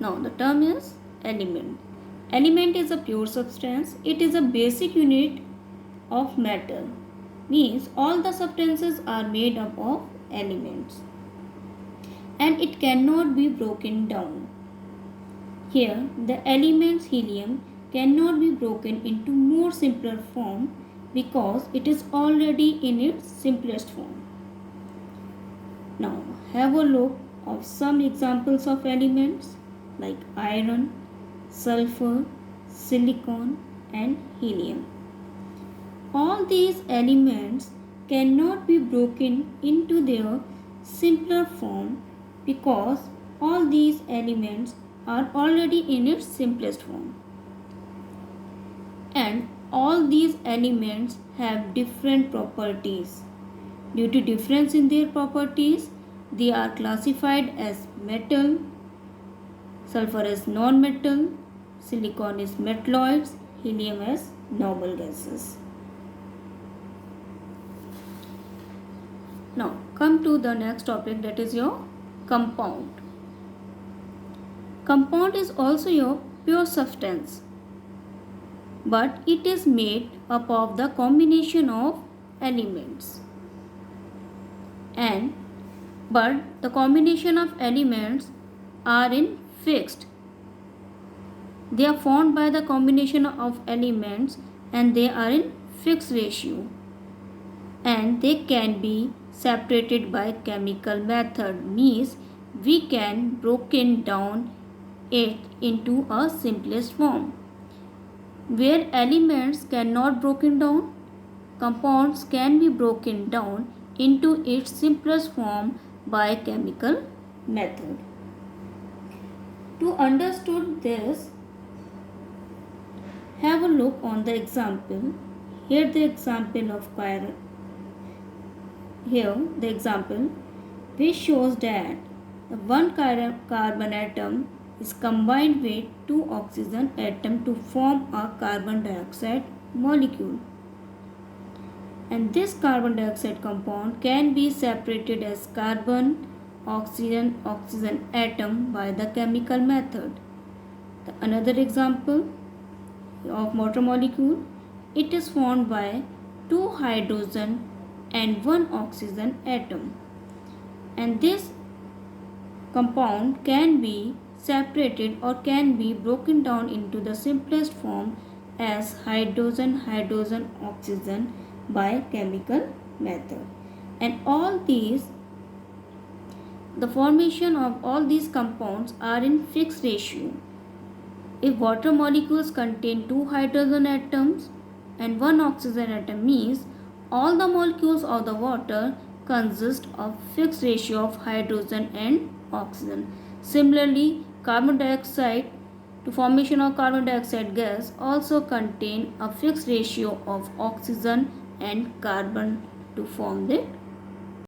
Now the term is element. Element is a pure substance. It is a basic unit of matter. Means all the substances are made up of elements and it cannot be broken down. Here the elements helium cannot be broken into more simpler form because it is already in its simplest form. Now have a look of some examples of elements like iron, sulfur, silicon and helium. All these elements cannot be broken into their simpler form because all these elements are already in its simplest form. And all these elements have different properties. Due to difference in their properties, they are classified as metal, sulfur as non-metal, silicon is metalloids, helium as noble gases. Now come to the next topic, that is your compound. Compound is also your pure substance, but it is made up of the combination of elements. But the combination of elements are in fixed. They are formed by the combination of elements and they are in fixed ratio. And they can be separated by chemical method, means we can broken down it into a simplest form. Where elements cannot broken down, compounds can be broken down into its simplest form by chemical method. To understand this, have a look on the example. Here the example which shows that the one carbon atom is combined with two oxygen atom to form a carbon dioxide molecule. And this carbon dioxide compound can be separated as carbon, oxygen, oxygen atom by the chemical method. Another example of water molecule, it is formed by two hydrogen and one oxygen atom. And this compound can be separated or can be broken down into the simplest form as hydrogen, hydrogen, oxygen by chemical method. And the formation of all these compounds are in fixed ratio. If water molecules contain two hydrogen atoms and one oxygen atom, means all the molecules of the water consist of fixed ratio of hydrogen and oxygen. Similarly, carbon dioxide, to formation of carbon dioxide gas also contain a fixed ratio of oxygen and carbon to form the